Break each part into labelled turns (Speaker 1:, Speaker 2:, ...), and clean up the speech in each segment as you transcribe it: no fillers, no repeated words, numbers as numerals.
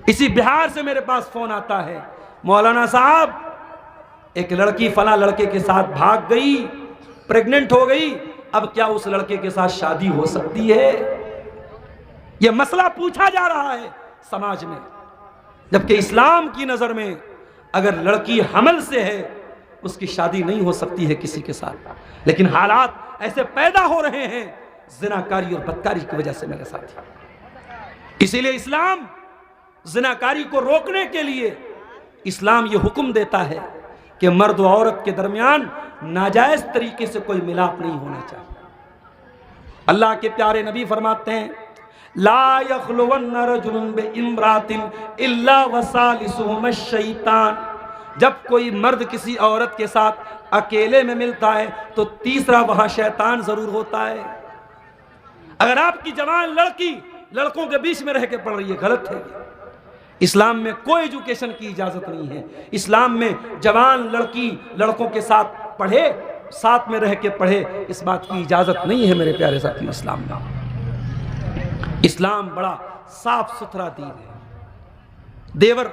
Speaker 1: इसी बिहार से मेरे पास फोन आता है, मौलाना साहब एक लड़की फला लड़के के साथ भाग गई, प्रेग्नेंट हो गई, अब क्या उस लड़के के साथ शादी हो सकती है? यह मसला पूछा जा रहा है समाज में, जबकि इस्लाम की नजर में अगर लड़की हमल से है उसकी शादी नहीं हो सकती है किसी के साथ। लेकिन हालात ऐसे पैदा हो रहे हैं जिनाकारी और बदकारी की वजह से मेरे साथी। इसीलिए इस्लाम जिनाकारी को रोकने के लिए इस्लाम ये हुक्म देता है कि मर्द और औरत के दरमियान नाजायज तरीके से कोई मिलाप नहीं होना चाहिए। अल्लाह के प्यारे नबी फरमाते हैं, ला यखलुवन्न रजुलुन बिइम्रातिन इल्ला वसालिसुहुम शैतान। जब कोई मर्द किसी औरत के साथ अकेले में मिलता है तो तीसरा वहां शैतान जरूर होता है। अगर आपकी जवान लड़की लड़कों के बीच में रह के पढ़ रही है, गलत है। इस्लाम में कोई एजुकेशन की इजाजत नहीं है। इस्लाम में जवान लड़की लड़कों के साथ पढ़े, साथ में रह के पढ़े, इस बात की इजाजत नहीं है मेरे प्यारे साथी। इस्लाम में इस्लाम बड़ा साफ सुथरा दीन है। देवर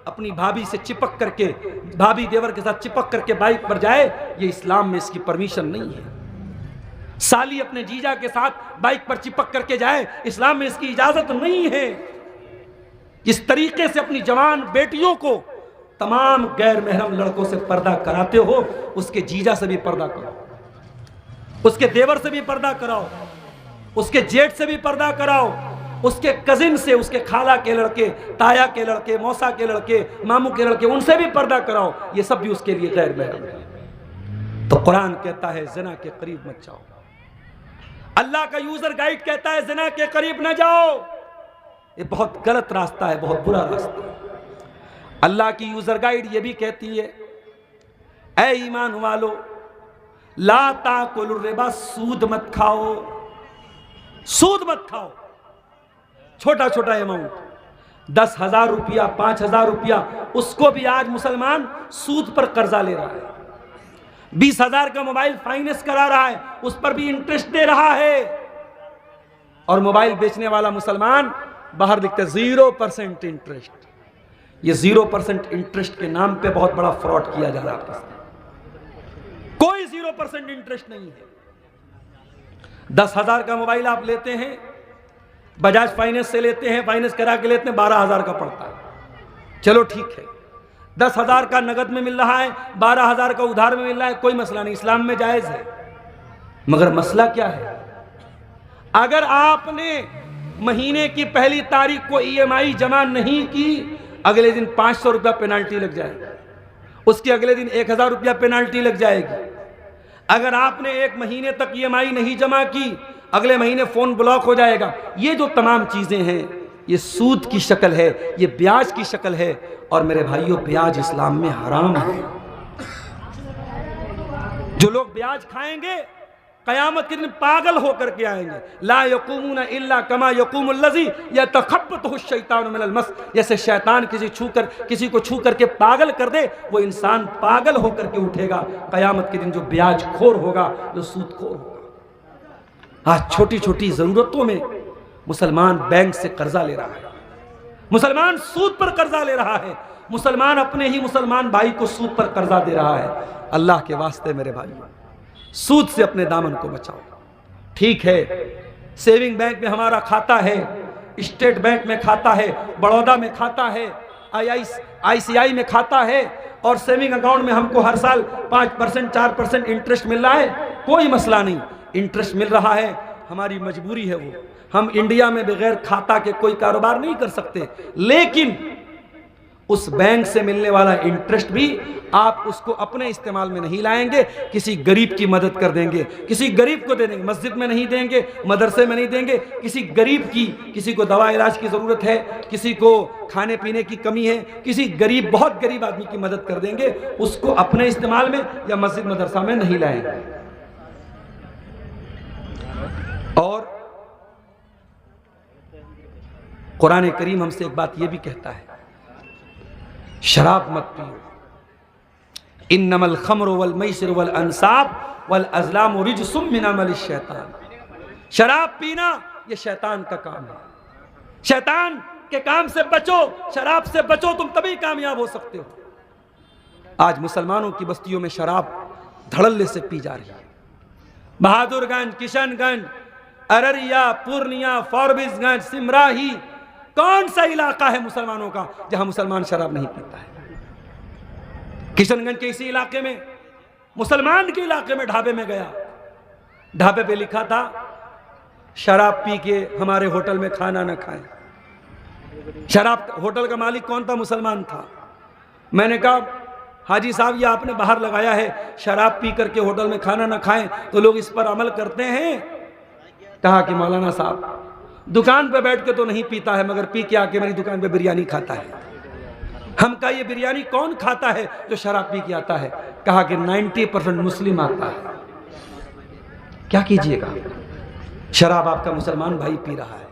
Speaker 1: अपनी भाभी से चिपक करके, भाभी देवर के साथ चिपक करके बाइक पर जाए, ये इस्लाम में इसकी परमिशन नहीं है। साली अपने जीजा के साथ बाइक पर चिपक करके जाए, इस्लाम में इसकी इजाजत नहीं है। जिस तरीके से अपनी जवान बेटियों को तमाम गैर महरम लड़कों से पर्दा कराते हो, उसके जीजा से भी पर्दा कराओ, उसके देवर से भी पर्दा कराओ, उसके जेठ से भी पर्दा कराओ, उसके कजिन से, उसके खाला के लड़के, ताया के लड़के, मौसा के लड़के, मामू के लड़के, उनसे भी पर्दा कराओ। ये सब भी उसके लिए गैर महरम है। तो कुरान कहता है जिना के करीब मत जाओ। अल्लाह का यूजर गाइड कहता है जिना के करीब न जाओ। ये बहुत गलत रास्ता है, बहुत बुरा रास्ता है। अल्लाह की यूजर गाइड ये भी कहती है, ऐ ईमान वालो ला ताकुलुर रिबा, सूद मत खाओ, सूद मत खाओ। छोटा छोटा अमाउंट, 10,000 रुपया, 5,000 रुपया, उसको भी आज मुसलमान सूद पर कर्जा ले रहा है। 20,000 का मोबाइल फाइनेंस करा रहा है, उस पर भी इंटरेस्ट दे रहा है। और मोबाइल बेचने वाला मुसलमान बाहर लिखते 0% इंटरेस्ट। ये 0% इंटरेस्ट के नाम पे बहुत बड़ा फ्रॉड किया जा रहा है। कोई 0% इंटरेस्ट नहीं है। 10,000 का मोबाइल आप लेते हैं, बजाज फाइनेंस से लेते हैं, फाइनेंस करा के लेते हैं, 12,000 का पड़ता है। चलो ठीक है, 10,000 का नगद में मिल रहा है, 12,000 का उधार में मिल रहा है, कोई मसला नहीं, इस्लाम में जायज है। मगर मसला क्या है? अगर आपने महीने की पहली तारीख को EMI जमा नहीं की, अगले दिन 500 रुपया पेनाल्टी लग जाएगी, उसके अगले दिन 1,000 रुपया पेनाल्टी लग जाएगी। अगर आपने एक महीने तक EMI नहीं जमा की, अगले महीने फोन ब्लॉक हो जाएगा। ये जो तमाम चीजें हैं, ये सूद की शक्ल है, ये ब्याज की शक्ल है। और मेरे भाइयों, ब्याज इस्लाम में हराम है। जो लोग ब्याज खाएंगे कयामत के दिन पागल होकर के आएंगे। ला यकूमुना इल्ला कमा यकूमुल लज़ी यतखब्बतहु शैतानु मिनल मस। जैसे शैतान किसी को छू करके पागल कर दे, वो इंसान पागल होकर के उठेगा कयामत के दिन, जो ब्याज खोर होगा, जो सूद खोर होगा। आज छोटी छोटी जरूरतों में मुसलमान बैंक से कर्जा ले रहा है, मुसलमान सूद पर कर्जा ले रहा है, मुसलमान अपने ही मुसलमान भाई को सूद पर कर्जा दे रहा है। अल्लाह के वास्ते मेरे भाइयों, सूद से अपने दामन को बचाओ। ठीक है, सेविंग बैंक में हमारा खाता है, स्टेट बैंक में खाता है, बड़ौदा में खाता है, ICICI में खाता है, और सेविंग अकाउंट में हमको हर साल 5% 4% इंटरेस्ट मिल रहा है। कोई मसला नहीं, इंटरेस्ट मिल रहा है, हमारी मजबूरी है वो। हम इंडिया में बगैर खाता के कोई कारोबार नहीं कर सकते, लेकिन उस बैंक से मिलने वाला इंटरेस्ट भी आप उसको अपने इस्तेमाल में नहीं लाएंगे, किसी गरीब की मदद कर देंगे, किसी गरीब को दे देंगे। मस्जिद में नहीं देंगे, मदरसे में नहीं देंगे, किसी गरीब की, किसी को दवा इलाज की ज़रूरत है, किसी को खाने पीने की कमी है, किसी गरीब, बहुत गरीब आदमी की मदद कर देंगे, उसको अपने इस्तेमाल में या मस्जिद मदरसा में नहीं लाएंगे। और कुरान करीम हमसे एक बात यह भी कहता है, शराब मत पियो। इन्नमल खम्रु वल मैसिरु वल अंसाब वल अज़लामु रिज्सुम मिन अमलि शैतान। शराब पीना ये शैतान का काम है। शैतान के काम से बचो, शराब से बचो, तुम तभी कामयाब हो सकते हो। आज मुसलमानों की बस्तियों में शराब धड़ल्ले से पी जा रही है। बहादुरगंज, किशनगंज, अररिया, पूर्णिया, फॉरबिसगंज, सिमराही, कौन सा इलाका है मुसलमानों का जहां मुसलमान शराब नहीं पीता है? किशनगंज के इसी इलाके में, मुसलमान के इलाके में ढाबे में गया, ढाबे पे लिखा था शराब पी के हमारे होटल में खाना ना खाएं। शराब, होटल का मालिक कौन था? मुसलमान था। मैंने कहा हाजी साहब, ये आपने बाहर लगाया है शराब पी करके होटल में खाना ना खाएं, तो लोग इस पर अमल करते हैं? कहा कि मौलाना साहब, दुकान पे बैठ के तो नहीं पीता है, मगर पी के आके मेरी दुकान पे बिरयानी खाता है। हम कहा ये बिरयानी कौन खाता है जो शराब पी के आता है? कहा कि 90% मुस्लिम आता है। क्या कीजिएगा? शराब आपका मुसलमान भाई पी रहा है,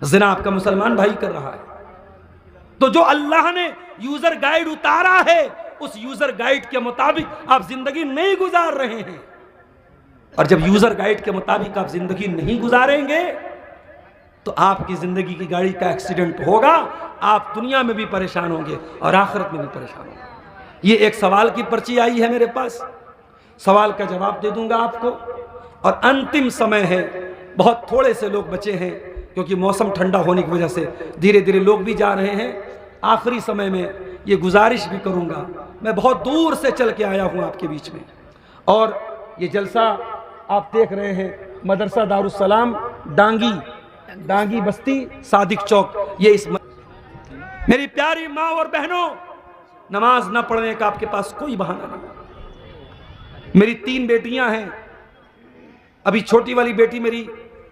Speaker 1: जिना आपका मुसलमान भाई कर रहा है। तो जो अल्लाह ने यूजर गाइड उतारा है, उस यूजर गाइड के मुताबिक आप जिंदगी नहीं गुजार रहे हैं। और जब यूजर गाइड के मुताबिक आप जिंदगी नहीं गुजारेंगे तो आपकी जिंदगी की गाड़ी का एक्सीडेंट होगा, आप दुनिया में भी परेशान होंगे और आखिरत में भी परेशान होंगे। ये एक सवाल की पर्ची आई है मेरे पास, सवाल का जवाब दे दूंगा आपको। और अंतिम समय है, बहुत थोड़े से लोग बचे हैं, क्योंकि मौसम ठंडा होने की वजह से धीरे धीरे लोग भी जा रहे हैं। आखिरी समय में ये गुजारिश भी करूंगा, मैं बहुत दूर से चल के आया हूं आपके बीच में, और ये जलसा आप देख रहे हैं मदरसा दारुस्सलाम डांगी बस्ती सादिक चौक। ये इस मेरी प्यारी माँ और बहनों, नमाज न पढ़ने का आपके पास कोई बहाना नहीं। मेरी 3 बेटियां हैं, अभी छोटी वाली बेटी मेरी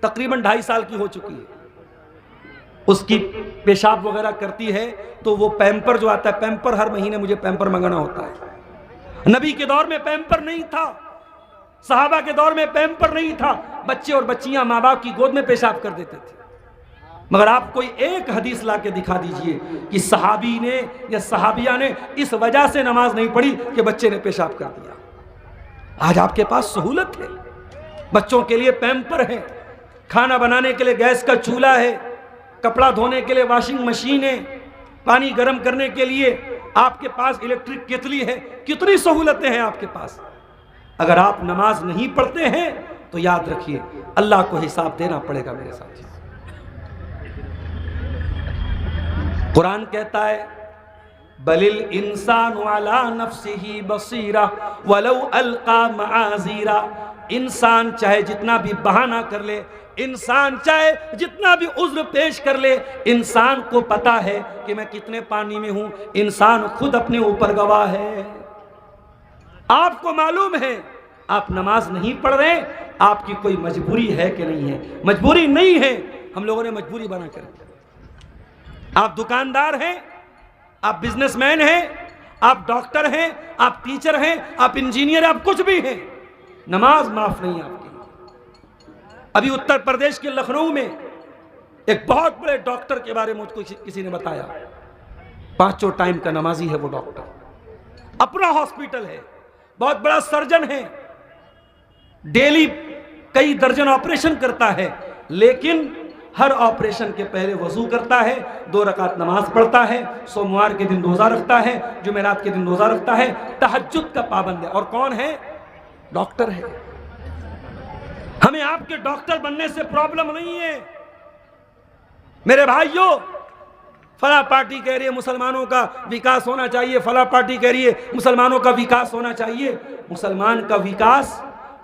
Speaker 1: तकरीबन 2.5 साल की हो चुकी है। उसकी पेशाब वगैरह करती है तो वो पैम्पर जो आता है, पैम्पर हर महीने मुझे पैम्पर मंगाना होता है। नबी के दौर में पैम्पर नहीं था, सहाबा के दौर में पैम्पर नहीं था, बच्चे और बच्चियां माँ बाप की गोद में पेशाब कर देते थे। मगर आप कोई एक हदीस ला के दिखा दीजिए कि सहाबी ने या सहाबिया ने इस वजह से नमाज नहीं पढ़ी कि बच्चे ने पेशाब कर दिया। आज आपके पास सहूलत है, बच्चों के लिए पैम्पर है, खाना बनाने के लिए गैस का चूल्हा है, कपड़ा धोने के लिए वॉशिंग मशीन है, पानी गर्म करने के लिए आपके पास इलेक्ट्रिक केतली है। कितनी सहूलतें हैं आपके पास। अगर आप नमाज नहीं पढ़ते हैं तो याद रखिए अल्लाह को हिसाब देना पड़ेगा मेरे साथ। कुरान कहता है बलिल इंसान अला नफ्सिही बसीरा वलौ अलका माजीरा। इंसान चाहे जितना भी बहाना कर ले, इंसान चाहे जितना भी उज्र पेश कर ले, इंसान को पता है कि मैं कितने पानी में हूं। इंसान खुद अपने ऊपर गवाह है। आपको मालूम है आप नमाज नहीं पढ़ रहे, आपकी कोई मजबूरी है कि नहीं है? मजबूरी नहीं है, हम लोगों ने मजबूरी बना कर। आप दुकानदार हैं, आप बिजनेसमैन हैं, आप डॉक्टर हैं, आप टीचर हैं, आप इंजीनियर, आप कुछ भी हैं, नमाज माफ नहीं आपकी। अभी उत्तर प्रदेश के लखनऊ में एक बहुत बड़े डॉक्टर के बारे में मुझको किसी ने बताया, 5 टाइम का नमाजी है वो डॉक्टर, अपना हॉस्पिटल है, बहुत बड़ा सर्जन है, डेली कई दर्जन ऑपरेशन करता है, लेकिन हर ऑपरेशन के पहले वजू करता है, 2 रकात नमाज पढ़ता है, सोमवार के दिन रोजा रखता है, जुमेरात के दिन रोजा रखता है, तहज्जुद का पाबंद है। और कौन है? डॉक्टर है। हमें आपके डॉक्टर बनने से प्रॉब्लम नहीं है मेरे भाइयों। फला पार्टी कह रही है मुसलमानों का विकास होना चाहिए, फला पार्टी कह रही है मुसलमानों का विकास होना चाहिए। मुसलमान का विकास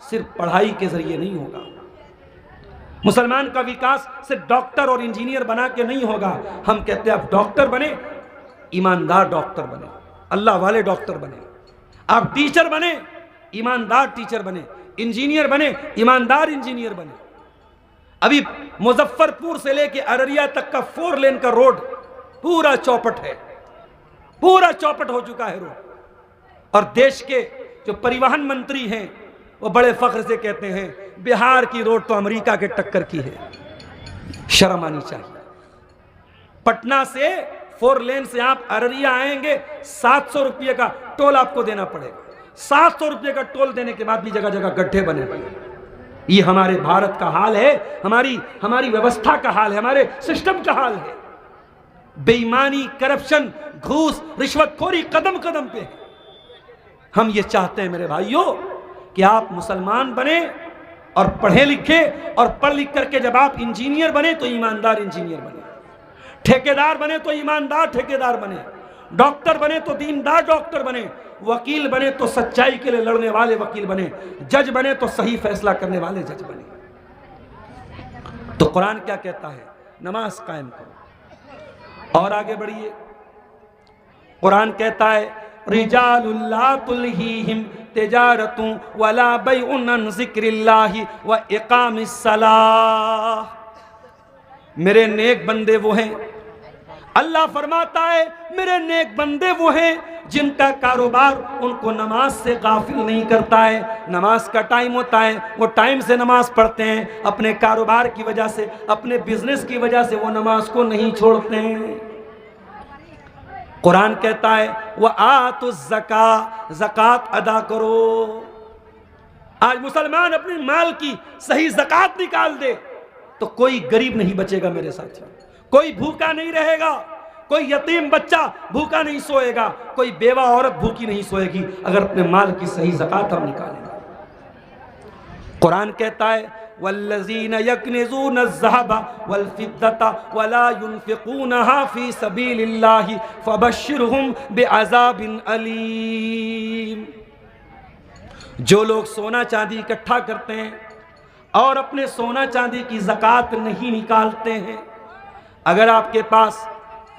Speaker 1: सिर्फ पढ़ाई के जरिए नहीं होगा। मुसलमान का विकास सिर्फ डॉक्टर और इंजीनियर बना के नहीं होगा। हम कहते हैं आप डॉक्टर बने, ईमानदार डॉक्टर बने, अल्लाह वाले डॉक्टर बने। आप टीचर बने, ईमानदार टीचर बने, इंजीनियर बने, ईमानदार इंजीनियर बने। अभी मुजफ्फरपुर से लेके अररिया तक का 4 लेन का रोड पूरा चौपट है, पूरा चौपट हो चुका है रोड। और देश के जो परिवहन मंत्री हैं वो बड़े फख्र से कहते हैं बिहार की रोड तो अमेरिका के टक्कर की है। शर्म आनी चाहिए। पटना से 4 लेन से आप अररिया आएंगे, 700 रुपये का टोल आपको देना पड़ेगा। 700 रुपये का टोल देने के बाद भी जगह जगह गड्ढे बने हुए। ये हमारे भारत का हाल है, हमारी व्यवस्था का हाल है, हमारे सिस्टम का हाल है। बेईमानी, करप्शन, घूस, रिश्वतखोरी कदम कदम पे है। हम ये चाहते हैं मेरे भाइयों कि आप मुसलमान बने और पढ़े लिखे, और पढ़ लिख करके जब आप इंजीनियर बने तो ईमानदार इंजीनियर बने, ठेकेदार बने तो ईमानदार ठेकेदार बने, डॉक्टर बने तो दीनदार डॉक्टर बने, वकील बने तो सच्चाई के लिए लड़ने वाले वकील बने, जज बने तो सही फैसला करने वाले जज बने। तो कुरान क्या कहता है? नमाज कायम करो। और आगे बढ़िए, कुरान कहता है रिजालुल्ला तुल्हीहिम तिजारतु वला बैउन अन ज़िक्रिल्लाहि व इक़ामिस्सलाह। मेरे नेक बंदे वो हैं, अल्लाह फरमाता है मेरे नेक बंदे वो हैं जिनका कारोबार उनको नमाज से गाफिल नहीं करता है। नमाज का टाइम होता है, वो टाइम से नमाज पढ़ते हैं, अपने कारोबार की वजह से, अपने बिजनेस की वजह से वो नमाज को नहीं छोड़ते हैं। कुरान कहता है वह आतुज़ ज़का, ज़कात अदा करो। आज मुसलमान अपने माल की सही ज़कात निकाल दे तो कोई गरीब नहीं बचेगा मेरे साथियों, कोई भूखा नहीं रहेगा, कोई यतीम बच्चा भूखा नहीं सोएगा, कोई बेवा औरत भूखी नहीं सोएगी अगर अपने माल की सही ज़कात हम निकालेंगे। कुरान कहता है वल्लज़ीन यक्निज़ून अज़्ज़हब वल फ़िद्दत वला युनफ़िक़ूनहा फ़ी सबीलिल्लाहि फ़बश्शिरहुम बिअज़ाबिन अलीम। जो लोग सोना चांदी इकट्ठा करते हैं और अपने सोना चांदी की ज़कात नहीं निकालते हैं, अगर आपके पास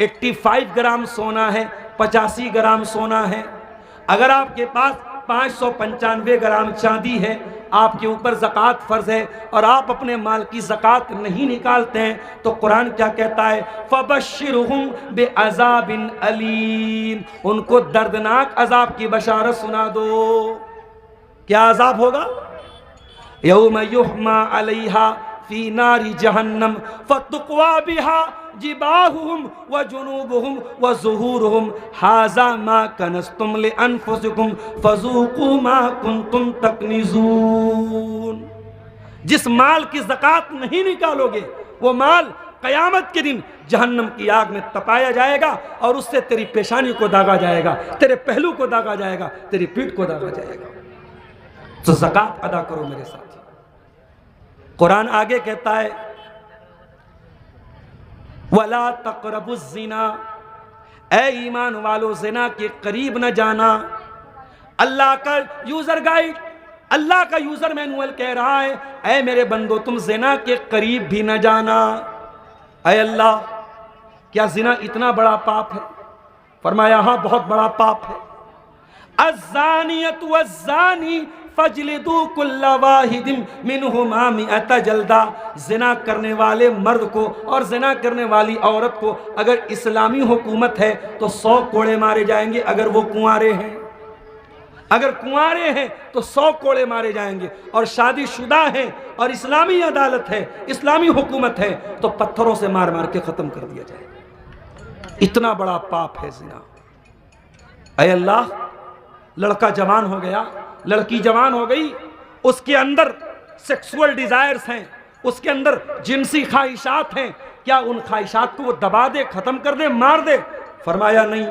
Speaker 1: 85 ग्राम सोना है, 85 ग्राम सोना है, अगर आपके पास 595 ग्राम चांदी है, आपके ऊपर ज़कात फ़र्ज़ है और आप अपने माल की ज़कात नहीं निकालते हैं, तो कुरान क्या कहता है फ़बश्शिरहुम बिअज़ाबिन अलीम, उनको दर्दनाक अज़ाब की बशारत सुना दो। क्या अज़ाब होगा? यौम युहमा अलैहा फी नारी जहन्नम फतुक़वा बिहा जिबाहुहुम व जुनूबुहुम व ज़ुहूरुहुम हाज़ा मा कनज़्तुम लिअन्फुसिकुम फ़ज़ूक़ू मा कुन्तुम तकनिज़ून। जिस माल की ज़कात नहीं निकालोगे वो माल क़यामत के दिन जहन्नम की आग में तपाया जाएगा और उससे तेरी पेशानी को दागा जाएगा, तेरे पहलू को दागा जाएगा, तेरी पीठ को दागा जाएगा। तो ज़कात अदा करो मेरे साथ। कुरान आगे कहता है वला तक़रबुज़्ज़िना, ऐ ईमान वालों ज़िना के करीब न जाना। अल्लाह का यूज़र गाइड, अल्लाह का यूज़र मैनुअल कह रहा है ऐ मेरे बंदो तुम ज़िना के करीब भी न जाना। ऐ अल्लाह, क्या ज़िना इतना बड़ा पाप है? फरमाया हाँ बहुत बड़ा पाप है। अज़्ज़ानियतु वज़्ज़ानी फजलिदू कुल्ला वाहिदिम मिनहुमा मिअता जल्दा। ज़िना करने वाले मर्द को और ज़िना करने वाली औरत को अगर इस्लामी हुकूमत है तो 100 कोड़े मारे जाएंगे। अगर वो कुंवारे हैं, अगर कुंवारे हैं तो 100 कोड़े मारे जाएंगे, और शादीशुदा हैं और इस्लामी अदालत है, इस्लामी हुकूमत है तो पत्थरों से मार मार के ख़त्म कर दिया जाएगा। इतना बड़ा पाप है ज़िना। ऐ अल्लाह, लड़का जवान हो गया, लड़की जवान हो गई, उसके अंदर सेक्सुअल डिजायर्स हैं, उसके अंदर जिनसी ख्वाहिशात हैं, क्या उन ख्वाहिशात को वो दबा दे, खत्म कर दे, मार दे? फरमाया नहीं।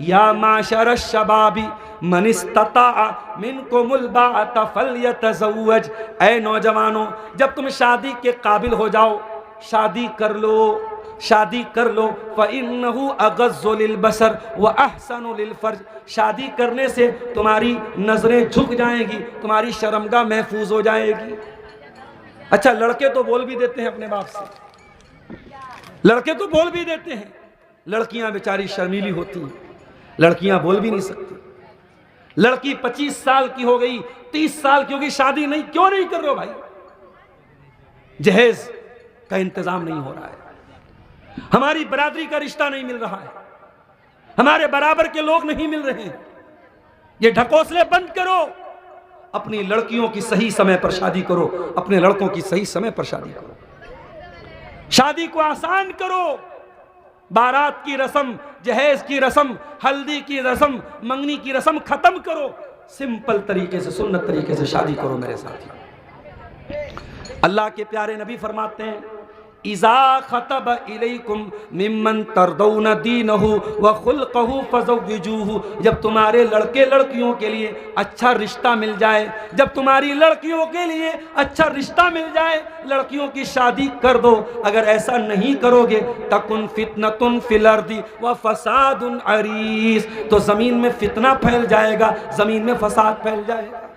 Speaker 1: या माशर शबाबी मन इस्तता मिनकुमुल बाअता फल्यतज़व्वज। ऐ नौजवानों, जब तुम शादी के काबिल हो जाओ शादी कर लो, शादी कर लो। फ़इन्नहु अग़ज़्ज़ु लिलबसर व अहसनु लिलफ़र्ज। शादी करने से तुम्हारी नज़रें झुक जाएंगी, तुम्हारी शर्मगाह महफूज हो जाएगी। अच्छा, लड़के तो बोल भी देते हैं अपने बाप से, लड़के तो बोल भी देते हैं, लड़कियां बेचारी शर्मीली होती हैं, लड़कियां बोल भी नहीं सकती। लड़की 25 साल की हो गई, 30 साल की हो गई, शादी नहीं, क्यों नहीं कर रहे हो भाई? जहेज का इंतजाम नहीं हो रहा है, हमारी बरादरी का रिश्ता नहीं मिल रहा है, हमारे बराबर के लोग नहीं मिल रहे हैं। ये ढकोसले बंद करो, अपनी लड़कियों की सही समय पर शादी करो, अपने लड़कों की सही समय पर शादी करो, शादी को आसान करो। बारात की रस्म, जहेज की रस्म, हल्दी की रस्म, मंगनी की रस्म खत्म करो, सिंपल तरीके से, सुन्नत तरीके से शादी करो मेरे साथी। अल्लाह के प्यारे नबी फरमाते हैं इज़ा खतब इलैकुम मिम्मन तरदौन दीनहु व खुल्क़हु फज़व्विजूहु, जब तुम्हारे लड़के लड़कियों के लिए अच्छा रिश्ता मिल जाए, जब तुम्हारी लड़कियों के लिए अच्छा रिश्ता मिल जाए, लड़कियों की शादी कर दो। अगर ऐसा नहीं करोगे तकुन फितनतुन फिल अर्दी व फसादुन अरीस, तो ज़मीन में फितना फैल जाएगा, ज़मीन में फसाद फैल जाएगा।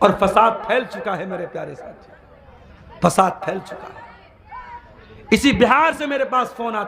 Speaker 1: और फसाद फैल चुका है मेरे प्यारे साथी, फसाद फैल चुका है। इसी बिहार से मेरे पास फोन आता